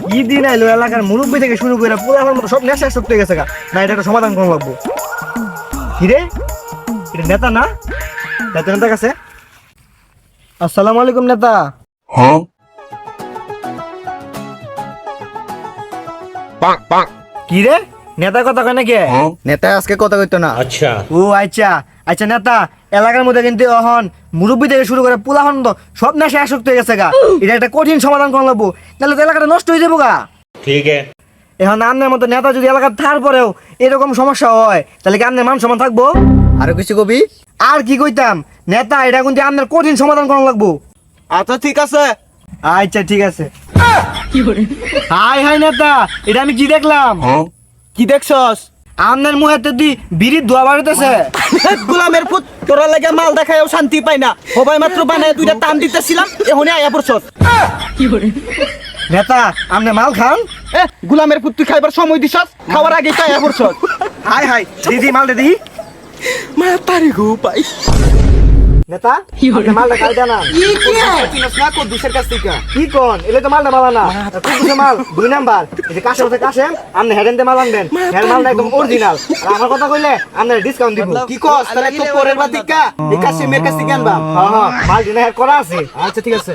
কি দিন আইলো এলাকার মুরব্বী থেকে শুরু করে পুরো আমার মতো সব নেশা শক্ত হয়ে গেছে গা। না এটা একটা সমাধান করা লাগবো। কিরে এটা নেতা না? যাতে নেতার কাছে। আসসালামু আলাইকুম নেতা। হ্যাঁ কি রে নেতার কথা কয় নাকি? নেতা আজকে কথা কইতো না। আচ্ছা ও আচ্ছা আচ্ছা নেতা, এলাকার মধ্যে কিন্তু এখন মুরব্বী থেকে শুরু করে পোলাহন তো সব নেশা আসক্ত হয়ে গেছে গা। এটা একটা কঠিন সমাধান করা লাগবো, নাহলে তো এলাকাটা নষ্ট হয়ে যাবো গা। ঠিক আছে এখন আপনার মতো নেতা যদি এলাকার থার পরেও এরকম সমস্যা হয় তাহলে কি আপনার মান সম্মান থাকবো? আরো কিছু কবি? আর কি কইতাম নেতা, এটা কিন্তু আপনার কঠিন সমাধান করা লাগবো। আচ্ছা ঠিক আছে। আচ্ছা ঠিক আছে। হাই হাই নেতা, এটা আমি কি দেখলাম? কি দেখছস? আপনার মুহেতে দি বিড়ির ধোয়া বাড়িতেছে। গোলামের পুত, তোরা লাগে মাল দেখায়ও শান্তি পাই না। সবাই মাত্র বানায় দুইটা টান দিতেছিলাম, এখনই আয়া পড়ছস। নেতা আপনি মাল খান? গোলামের পুত, তুই খাইবার সময় দিছস, খাওয়ার আগে তো আয়া পড়ছস। হাই হাই দিদি মাল দিদি। মা তারি গো পাই। নেতা আপনি মালটা খাই দেন না। চিনস না কো দুসের কাছ থেকে। কি কোন? এলে তো মালটা মালা না। কুকুরে মাল 2 নাম্বার। এই যে কাশের সাথে কাশেম, আপনি হেডেনতে মাল আনবেন। হেড মালটা একদম অরিজিনাল। আর আমার কথা কইলে আপনি ডিসকাউন্ট দিব। কি কস? তাহলে তো পরের বার দিকা এই কাছে মের কাছ থেকে আনবা। হ্যাঁ হ্যাঁ মাল দিনে করা আছে। আচ্ছা ঠিক আছে।